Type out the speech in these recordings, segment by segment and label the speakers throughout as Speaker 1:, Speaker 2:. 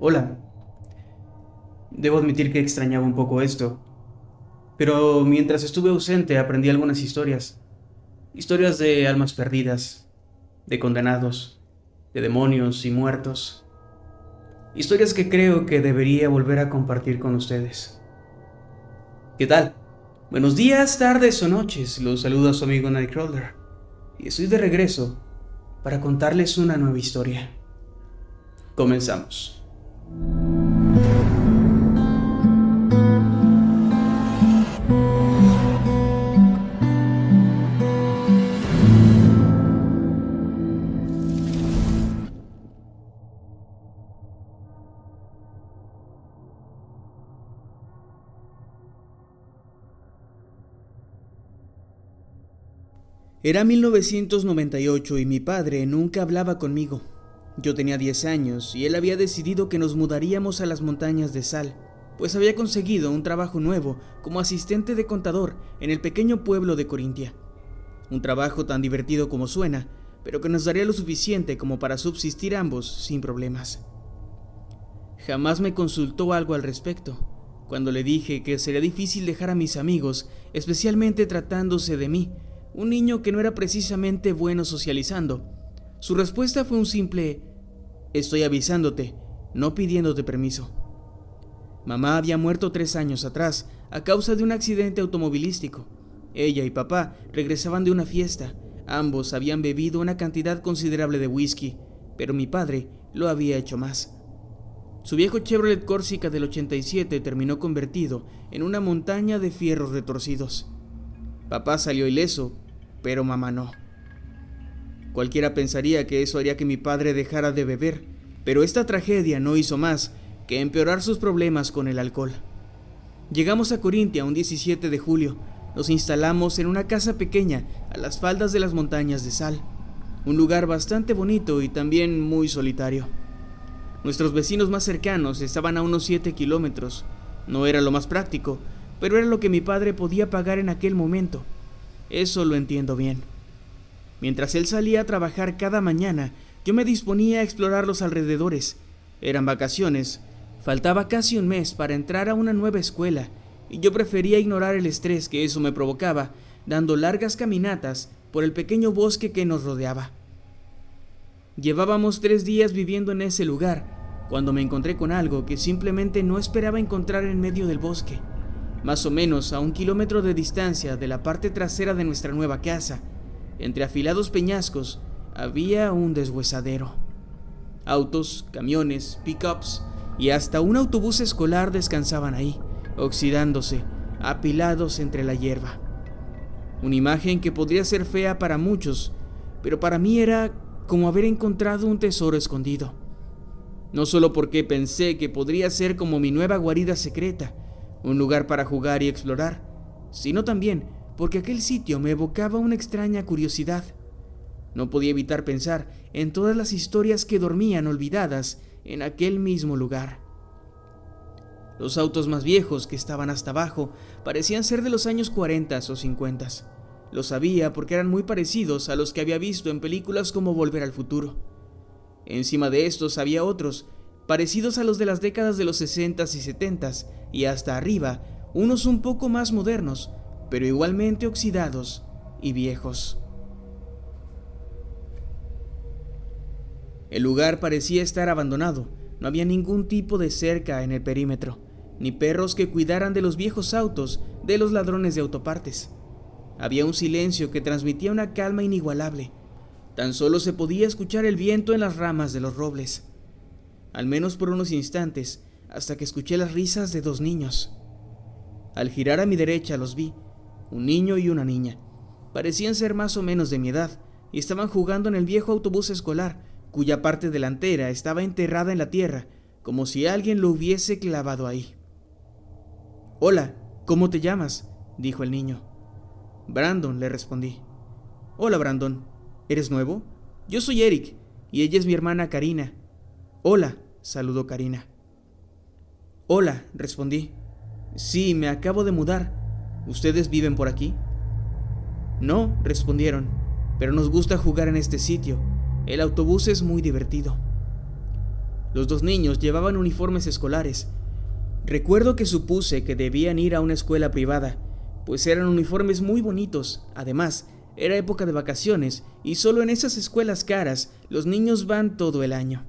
Speaker 1: Hola, debo admitir que extrañaba un poco esto, pero mientras estuve ausente aprendí algunas historias. Historias de almas perdidas, de condenados, de demonios y muertos. Historias que creo que debería volver a compartir con ustedes. ¿Qué tal? Buenos días, tardes o noches, los saluda su amigo Nightcrawler. Y estoy de regreso para contarles una nueva historia. Comenzamos. Era 1998 y mi padre nunca hablaba conmigo. Yo tenía 10 años y él había decidido que nos mudaríamos a las montañas de Sal, pues había conseguido un trabajo nuevo como asistente de contador en el pequeño pueblo de Corintia. Un trabajo tan divertido como suena, pero que nos daría lo suficiente como para subsistir ambos sin problemas. Jamás me consultó algo al respecto. Cuando le dije que sería difícil dejar a mis amigos, especialmente tratándose de mí, un niño que no era precisamente bueno socializando, su respuesta fue un simple «Estoy avisándote, no pidiéndote permiso». Mamá había muerto 3 años atrás a causa de un accidente automovilístico. Ella y papá regresaban de una fiesta. Ambos habían bebido una cantidad considerable de whisky, pero mi padre lo había hecho más. Su viejo Chevrolet Corsica del 87 terminó convertido en una montaña de fierros retorcidos. Papá salió ileso, pero mamá no. Cualquiera pensaría que eso haría que mi padre dejara de beber, pero esta tragedia no hizo más que empeorar sus problemas con el alcohol. Llegamos a Corintia un 17 de julio. Nos instalamos en una casa pequeña a las faldas de las montañas de Sal, un lugar bastante bonito y también muy solitario. Nuestros vecinos más cercanos estaban a unos 7 kilómetros. No era lo más práctico, pero era lo que mi padre podía pagar en aquel momento. Eso lo entiendo bien. Mientras él salía a trabajar cada mañana, yo me disponía a explorar los alrededores. Eran vacaciones. Faltaba casi un mes para entrar a una nueva escuela, y yo prefería ignorar el estrés que eso me provocaba, dando largas caminatas por el pequeño bosque que nos rodeaba. Llevábamos 3 días viviendo en ese lugar, cuando me encontré con algo que simplemente no esperaba encontrar en medio del bosque. Más o menos a 1 kilómetro de distancia de la parte trasera de nuestra nueva casa, entre afilados peñascos, había un deshuesadero. Autos, camiones, pickups y hasta un autobús escolar descansaban ahí, oxidándose, apilados entre la hierba. Una imagen que podría ser fea para muchos, pero para mí era como haber encontrado un tesoro escondido. No solo porque pensé que podría ser como mi nueva guarida secreta, un lugar para jugar y explorar, sino también porque aquel sitio me evocaba una extraña curiosidad. No podía evitar pensar en todas las historias que dormían olvidadas en aquel mismo lugar. Los autos más viejos que estaban hasta abajo parecían ser de los años 40 o 50. Lo sabía porque eran muy parecidos a los que había visto en películas como Volver al Futuro. Encima de estos había otros, parecidos a los de las décadas de los 60 y 70, y hasta arriba, unos un poco más modernos, pero igualmente oxidados y viejos. El lugar parecía estar abandonado. No había ningún tipo de cerca en el perímetro, ni perros que cuidaran de los viejos autos de los ladrones de autopartes. Había un silencio que transmitía una calma inigualable. Tan solo se podía escuchar el viento en las ramas de los robles. Al menos por unos instantes, hasta que escuché las risas de 2 niños. Al girar a mi derecha los vi, un niño y una niña. Parecían ser más o menos de mi edad, y estaban jugando en el viejo autobús escolar, cuya parte delantera estaba enterrada en la tierra, como si alguien lo hubiese clavado ahí. «Hola, ¿cómo te llamas?», dijo el niño. «Brandon», le respondí. «Hola, Brandon. ¿Eres nuevo? Yo soy Eric, y ella es mi hermana Karina». «Hola», saludó Karina. «Hola», respondí. «Sí, me acabo de mudar. ¿Ustedes viven por aquí?». «No», respondieron, «pero nos gusta jugar en este sitio. El autobús es muy divertido». Los dos niños llevaban uniformes escolares. Recuerdo que supuse que debían ir a una escuela privada, pues eran uniformes muy bonitos. Además, era época de vacaciones y solo en esas escuelas caras los niños van todo el año.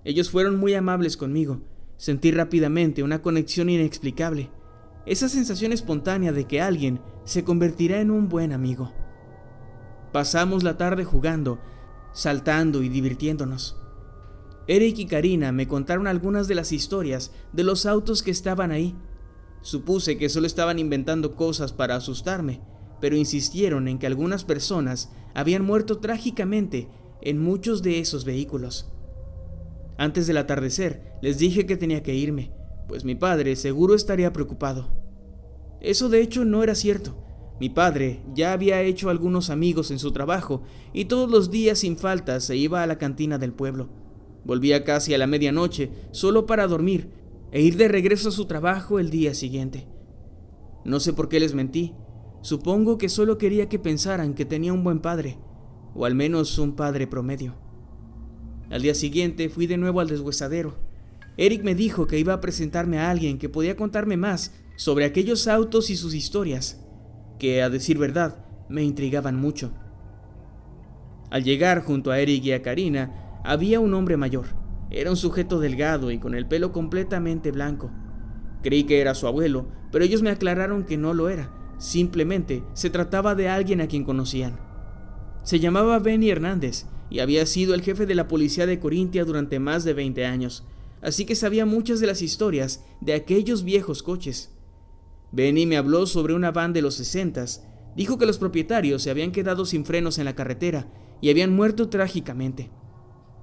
Speaker 1: Ellos fueron muy amables conmigo. Sentí rápidamente una conexión inexplicable, esa sensación espontánea de que alguien se convertirá en un buen amigo. Pasamos la tarde jugando, saltando y divirtiéndonos. Eric y Karina me contaron algunas de las historias de los autos que estaban ahí. Supuse que solo estaban inventando cosas para asustarme, pero insistieron en que algunas personas habían muerto trágicamente en muchos de esos vehículos. Antes del atardecer, les dije que tenía que irme, pues mi padre seguro estaría preocupado. Eso de hecho no era cierto. Mi padre ya había hecho algunos amigos en su trabajo y todos los días sin falta se iba a la cantina del pueblo. Volvía casi a la medianoche solo para dormir e ir de regreso a su trabajo el día siguiente. No sé por qué les mentí. Supongo que solo quería que pensaran que tenía un buen padre, o al menos un padre promedio. Al día siguiente fui de nuevo al deshuesadero. Eric me dijo que iba a presentarme a alguien que podía contarme más sobre aquellos autos y sus historias, que, a decir verdad, me intrigaban mucho. Al llegar junto a Eric y a Karina, había un hombre mayor. Era un sujeto delgado y con el pelo completamente blanco. Creí que era su abuelo, pero ellos me aclararon que no lo era. Simplemente se trataba de alguien a quien conocían. Se llamaba Benny Hernández y había sido el jefe de la policía de Corintia durante más de 20 años, así que sabía muchas de las historias de aquellos viejos coches. Benny me habló sobre una van de los 60s, dijo que los propietarios se habían quedado sin frenos en la carretera y habían muerto trágicamente.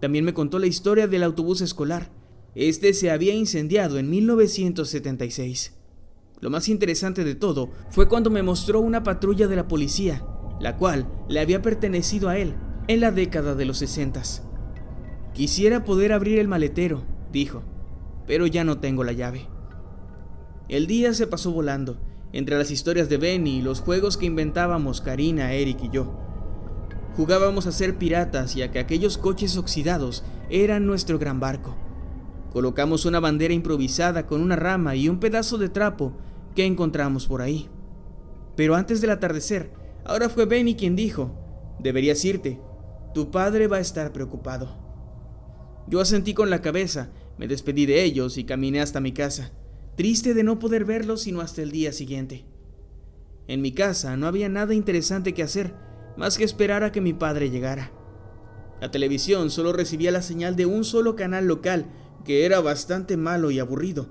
Speaker 1: También me contó la historia del autobús escolar. Este se había incendiado en 1976. Lo más interesante de todo fue cuando me mostró una patrulla de la policía, la cual le había pertenecido a él en la década de los 60s. Quisiera poder abrir el maletero, dijo, pero ya no tengo la llave. El día se pasó volando, entre las historias de Benny y los juegos que inventábamos Karina, Eric y yo. Jugábamos a ser piratas y a que aquellos coches oxidados eran nuestro gran barco. Colocamos una bandera improvisada con una rama y un pedazo de trapo que encontramos por ahí. Pero antes del atardecer, ahora fue Benny quien dijo: «Deberías irte, tu padre va a estar preocupado». Yo asentí con la cabeza, me despedí de ellos y caminé hasta mi casa, triste de no poder verlos sino hasta el día siguiente. En mi casa no había nada interesante que hacer, más que esperar a que mi padre llegara. La televisión solo recibía la señal de un solo canal local, que era bastante malo y aburrido.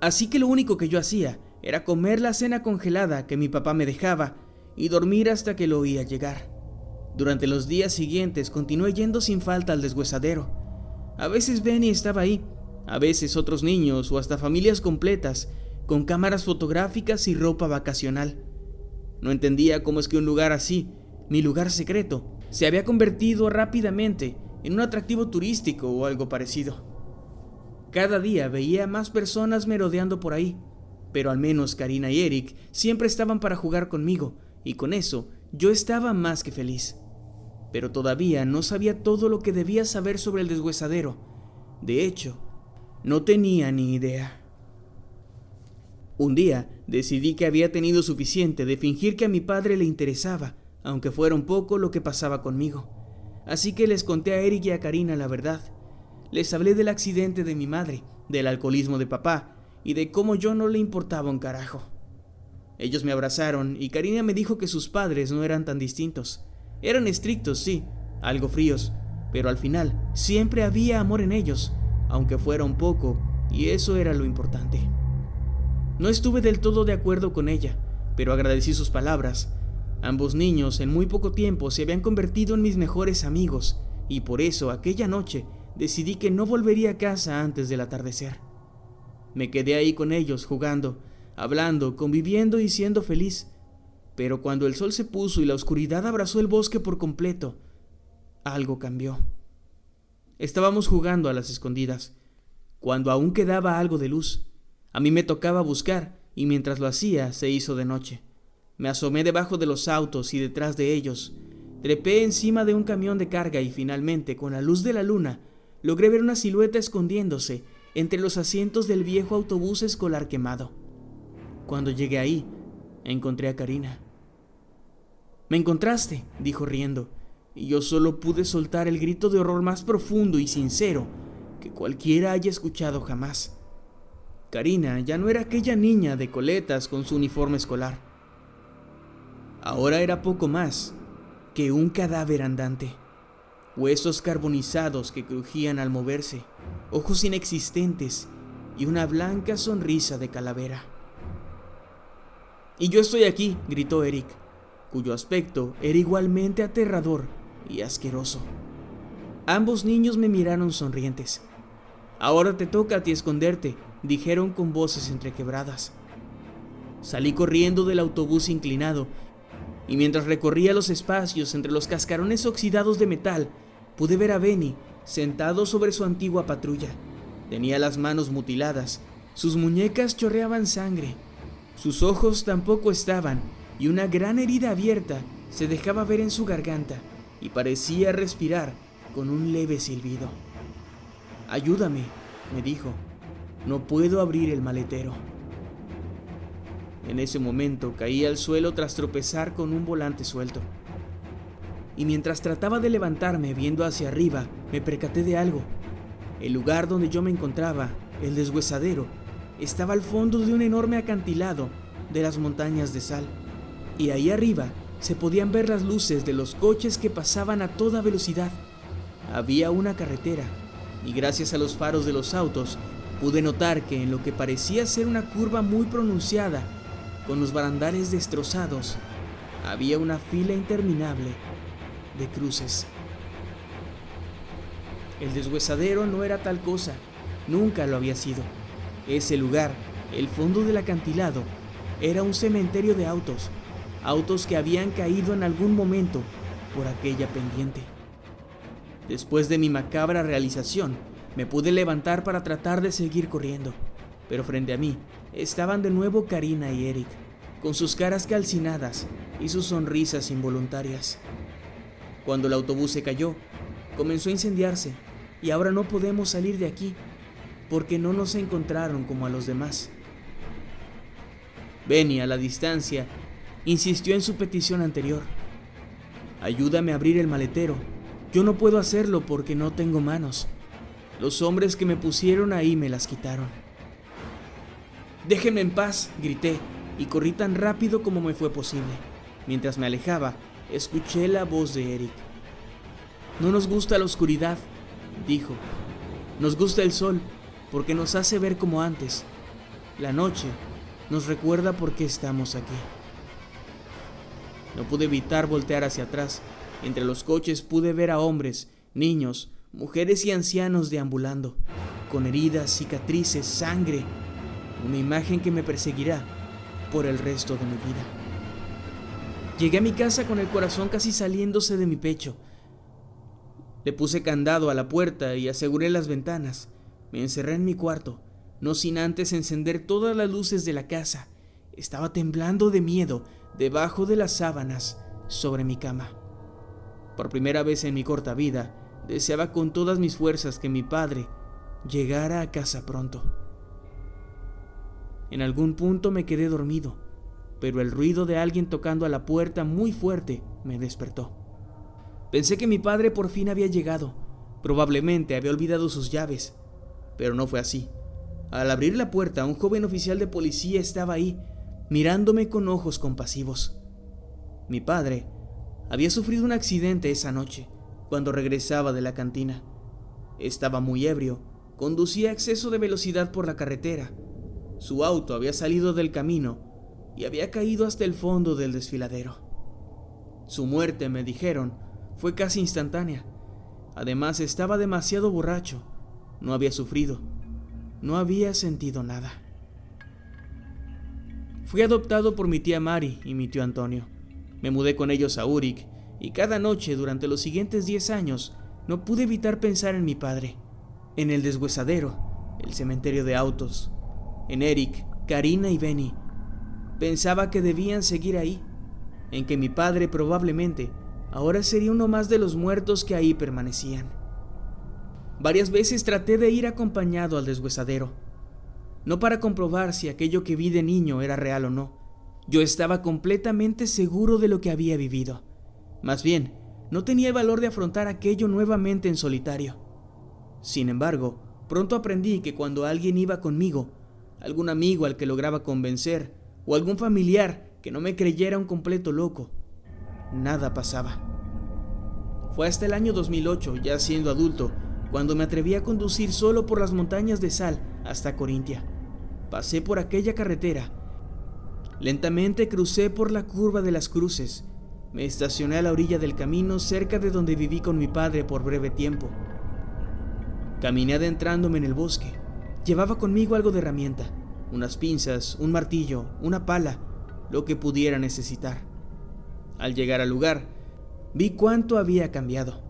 Speaker 1: Así que lo único que yo hacía era comer la cena congelada que mi papá me dejaba y dormir hasta que lo oía llegar. Durante los días siguientes continué yendo sin falta al deshuesadero. A veces Benny estaba ahí, a veces otros niños o hasta familias completas, con cámaras fotográficas y ropa vacacional. No entendía cómo es que un lugar así, mi lugar secreto, se había convertido rápidamente en un atractivo turístico o algo parecido. Cada día veía más personas merodeando por ahí, pero al menos Karina y Eric siempre estaban para jugar conmigo, y con eso yo estaba más que feliz. Pero todavía no sabía todo lo que debía saber sobre el deshuesadero. De hecho, no tenía ni idea. Un día decidí que había tenido suficiente de fingir que a mi padre le interesaba, aunque fuera un poco lo que pasaba conmigo. Así que les conté a Eric y a Karina la verdad. Les hablé del accidente de mi madre, del alcoholismo de papá y de cómo yo no le importaba un carajo. Ellos me abrazaron y Karina me dijo que sus padres no eran tan distintos. Eran estrictos, sí, algo fríos, pero al final siempre había amor en ellos, aunque fuera un poco, y eso era lo importante. No estuve del todo de acuerdo con ella, pero agradecí sus palabras. Ambos niños en muy poco tiempo se habían convertido en mis mejores amigos, y por eso aquella noche decidí que no volvería a casa antes del atardecer. Me quedé ahí con ellos jugando, hablando, conviviendo y siendo feliz. Pero cuando el sol se puso y la oscuridad abrazó el bosque por completo, algo cambió. Estábamos jugando a las escondidas, cuando aún quedaba algo de luz. A mí me tocaba buscar, y mientras lo hacía se hizo de noche. Me asomé debajo de los autos y detrás de ellos. Trepé encima de un camión de carga y finalmente, con la luz de la luna, logré ver una silueta escondiéndose entre los asientos del viejo autobús escolar quemado. Cuando llegué ahí, encontré a Karina. «¿Me encontraste?», dijo riendo, y yo solo pude soltar el grito de horror más profundo y sincero que cualquiera haya escuchado jamás. Karina ya no era aquella niña de coletas con su uniforme escolar. Ahora era poco más que un cadáver andante. Huesos carbonizados que crujían al moverse, ojos inexistentes y una blanca sonrisa de calavera. «Y yo estoy aquí», gritó Eric, cuyo aspecto era igualmente aterrador y asqueroso. Ambos niños me miraron sonrientes. «Ahora te toca a ti esconderte», dijeron con voces entrequebradas. Salí corriendo del autobús inclinado, y mientras recorría los espacios entre los cascarones oxidados de metal, pude ver a Benny sentado sobre su antigua patrulla. Tenía las manos mutiladas, sus muñecas chorreaban sangre, sus ojos tampoco estaban, y una gran herida abierta se dejaba ver en su garganta y parecía respirar con un leve silbido. «Ayúdame», me dijo, «no puedo abrir el maletero». En ese momento caí al suelo tras tropezar con un volante suelto. Y mientras trataba de levantarme viendo hacia arriba, me percaté de algo. El lugar donde yo me encontraba, el deshuesadero, estaba al fondo de un enorme acantilado de las montañas de sal. Y ahí arriba se podían ver las luces de los coches que pasaban a toda velocidad. Había una carretera, y gracias a los faros de los autos, pude notar que en lo que parecía ser una curva muy pronunciada, con los barandales destrozados, había una fila interminable de cruces. El deshuesadero no era tal cosa, nunca lo había sido. Ese lugar, el fondo del acantilado, era un cementerio de autos que habían caído en algún momento por aquella pendiente. Después de mi macabra realización, me pude levantar para tratar de seguir corriendo, pero frente a mí estaban de nuevo Karina y Eric, con sus caras calcinadas y sus sonrisas involuntarias. Cuando el autobús se cayó, comenzó a incendiarse, y ahora no podemos salir de aquí, porque no nos encontraron como a los demás. Benny, a la distancia, insistió en su petición anterior. «Ayúdame a abrir el maletero. Yo no puedo hacerlo porque no tengo manos. Los hombres que me pusieron ahí me las quitaron». «Déjenme en paz», grité, y corrí tan rápido como me fue posible. Mientras me alejaba, escuché la voz de Eric. «No nos gusta la oscuridad», dijo. «Nos gusta el sol, porque nos hace ver como antes. La noche nos recuerda por qué estamos aquí». No pude evitar voltear hacia atrás. Entre los coches pude ver a hombres, niños, mujeres y ancianos deambulando, con heridas, cicatrices, sangre. Una imagen que me perseguirá por el resto de mi vida. Llegué a mi casa con el corazón casi saliéndose de mi pecho. Le puse candado a la puerta y aseguré las ventanas. Me encerré en mi cuarto, no sin antes encender todas las luces de la casa. Estaba temblando de miedo debajo de las sábanas sobre mi cama. Por primera vez en mi corta vida, deseaba con todas mis fuerzas que mi padre llegara a casa pronto. En algún punto me quedé dormido, pero el ruido de alguien tocando a la puerta muy fuerte me despertó. Pensé que mi padre por fin había llegado. Probablemente había olvidado sus llaves, pero no fue así. Al abrir la puerta, un joven oficial de policía estaba ahí, mirándome con ojos compasivos. Mi padre había sufrido un accidente esa noche, cuando regresaba de la cantina. Estaba muy ebrio, conducía a exceso de velocidad por la carretera. Su auto había salido del camino y había caído hasta el fondo del desfiladero. Su muerte, me dijeron, fue casi instantánea. Además, estaba demasiado borracho. No había sufrido. No había sentido nada. Fui adoptado por mi tía Mari y mi tío Antonio. Me mudé con ellos a Úric y cada noche durante los siguientes 10 años no pude evitar pensar en mi padre, en el deshuesadero, el cementerio de autos, en Eric, Karina y Benny. Pensaba que debían seguir ahí, en que mi padre probablemente ahora sería uno más de los muertos que ahí permanecían. Varias veces traté de ir acompañado al deshuesadero, no para comprobar si aquello que vi de niño era real o no. Yo estaba completamente seguro de lo que había vivido. Más bien, no tenía el valor de afrontar aquello nuevamente en solitario. Sin embargo, pronto aprendí que cuando alguien iba conmigo, algún amigo al que lograba convencer, o algún familiar que no me creyera un completo loco, nada pasaba. Fue hasta el año 2008, ya siendo adulto, cuando me atreví a conducir solo por las montañas de sal hasta Corintia. Pasé por aquella carretera. Lentamente crucé por la curva de las cruces. Me estacioné a la orilla del camino cerca de donde viví con mi padre por breve tiempo. Caminé adentrándome en el bosque. Llevaba conmigo algo de herramienta, unas pinzas, un martillo, una pala, lo que pudiera necesitar. Al llegar al lugar, vi cuánto había cambiado.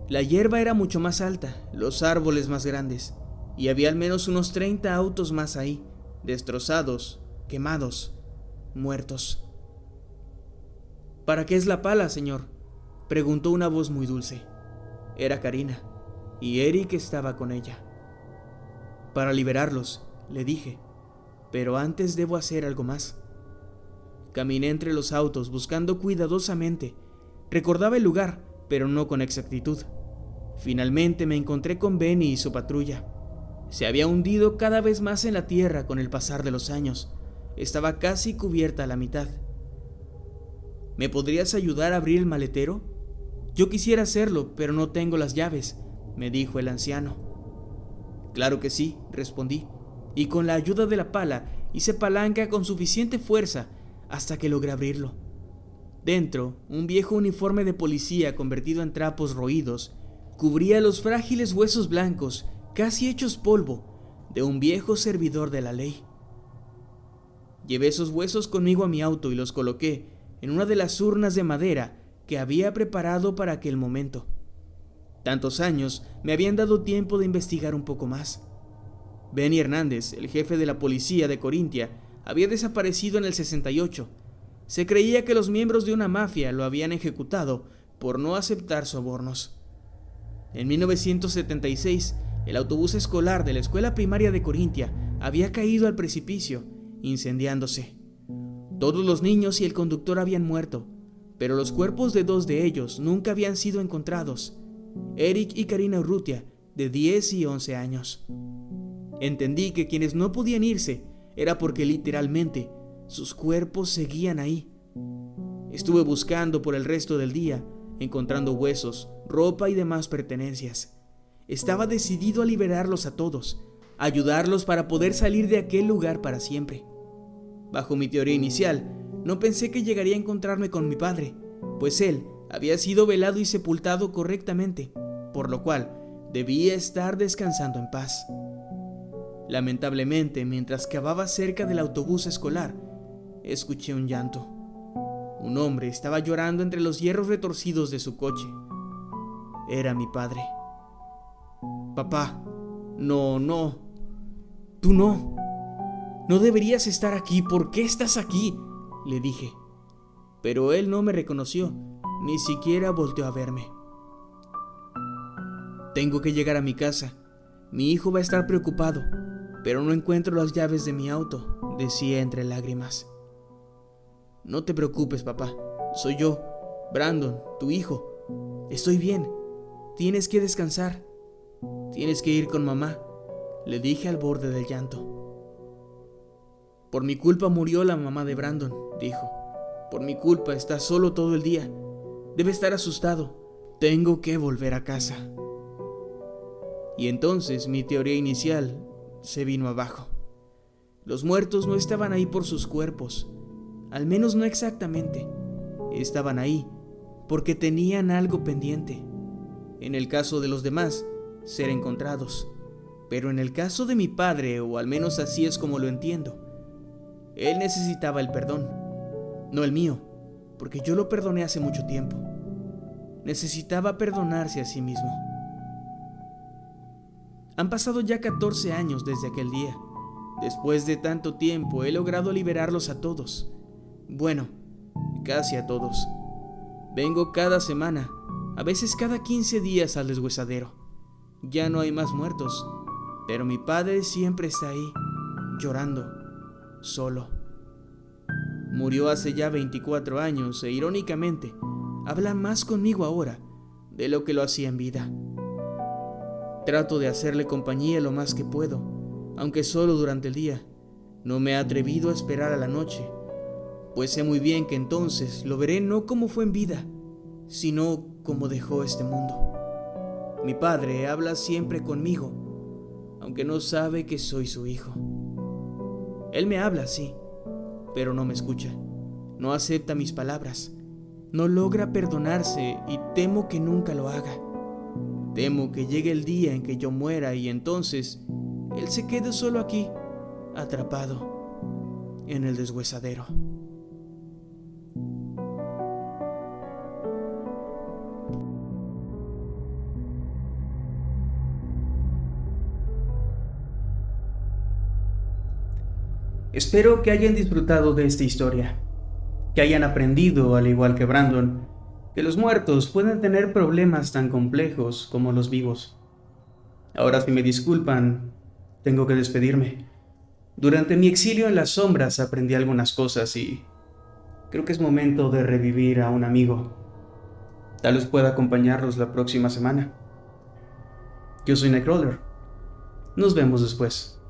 Speaker 1: La hierba era mucho más alta, los árboles más grandes, y había al menos unos 30 autos más ahí, destrozados, quemados, muertos. ¿Para qué es la pala, señor?, preguntó una voz muy dulce. Era Karina, y Eric estaba con ella. Para liberarlos, le dije, pero antes debo hacer algo más. Caminé entre los autos buscando cuidadosamente. Recordaba el lugar, pero no con exactitud. Finalmente me encontré con Benny y su patrulla. Se había hundido cada vez más en la tierra con el pasar de los años. Estaba casi cubierta a la mitad. ¿Me podrías ayudar a abrir el maletero? Yo quisiera hacerlo, pero no tengo las llaves, me dijo el anciano. Claro que sí, respondí, y con la ayuda de la pala hice palanca con suficiente fuerza hasta que logré abrirlo. Dentro, un viejo uniforme de policía convertido en trapos roídos cubría los frágiles huesos blancos, casi hechos polvo, de un viejo servidor de la ley. Llevé esos huesos conmigo a mi auto y los coloqué en una de las urnas de madera que había preparado para aquel momento. Tantos años me habían dado tiempo de investigar un poco más. Benny Hernández, el jefe de la policía de Corintia, había desaparecido en el 68. Se creía que los miembros de una mafia lo habían ejecutado por no aceptar sobornos. En 1976, el autobús escolar de la escuela primaria de Corintia había caído al precipicio, incendiándose. Todos los niños y el conductor habían muerto, pero los cuerpos de 2 de ellos nunca habían sido encontrados: Eric y Karina Urrutia, de 10 y 11 años. Entendí que quienes no podían irse era porque literalmente sus cuerpos seguían ahí. Estuve buscando por el resto del día, encontrando huesos, ropa y demás pertenencias. Estaba decidido a liberarlos a todos, ayudarlos para poder salir de aquel lugar para siempre. Bajo mi teoría inicial, no pensé que llegaría a encontrarme con mi padre, pues él había sido velado y sepultado correctamente, por lo cual debía estar descansando en paz. Lamentablemente, mientras cavaba cerca del autobús escolar, escuché un llanto. Un hombre estaba llorando entre los hierros retorcidos de su coche. Era mi padre. Papá, no, tú no. No deberías estar aquí. ¿Por qué estás aquí?, le dije. Pero él no me reconoció, ni siquiera volteó a verme. Tengo que llegar a mi casa. Mi hijo va a estar preocupado, pero no encuentro las llaves de mi auto, decía entre lágrimas. No te preocupes, papá. Soy yo, Brandon, tu hijo. Estoy bien. Tienes que descansar. Tienes que ir con mamá, le dije al borde del llanto. Por mi culpa murió la mamá de Brandon, dijo. Por mi culpa está solo todo el día. Debe estar asustado. Tengo que volver a casa. Y entonces mi teoría inicial se vino abajo. Los muertos no estaban ahí por sus cuerpos, al menos no exactamente. Estaban ahí porque tenían algo pendiente. En el caso de los demás, ser encontrados. Pero en el caso de mi padre, o al menos así es como lo entiendo, él necesitaba el perdón, no el mío, porque yo lo perdoné hace mucho tiempo. Necesitaba perdonarse a sí mismo. Han pasado ya 14 años desde aquel día. Después de tanto tiempo he logrado liberarlos a todos. Bueno, casi a todos. Vengo cada semana, a veces cada 15 días al deshuesadero. ya no hay más muertos, pero mi padre siempre está ahí, llorando, solo. Murió hace ya 24 años e irónicamente, habla más conmigo ahora de lo que lo hacía en vida. Trato de hacerle compañía lo más que puedo, aunque solo durante el día. No me he atrevido a esperar a la noche, pues sé muy bien que entonces lo veré no como fue en vida, sino como dejó este mundo. Mi padre habla siempre conmigo, aunque no sabe que soy su hijo. Él me habla, sí, pero no me escucha, no acepta mis palabras, no logra perdonarse y temo que nunca lo haga. Temo que llegue el día en que yo muera y entonces él se quede solo aquí, atrapado en el deshuesadero. Espero que hayan disfrutado de esta historia, que hayan aprendido, al igual que Brandon, que los muertos pueden tener problemas tan complejos como los vivos. Ahora, si me disculpan, tengo que despedirme. Durante mi exilio en las sombras aprendí algunas cosas y creo que es momento de revivir a un amigo. Tal vez pueda acompañarlos la próxima semana. Yo soy Nightcrawler. Nos vemos después.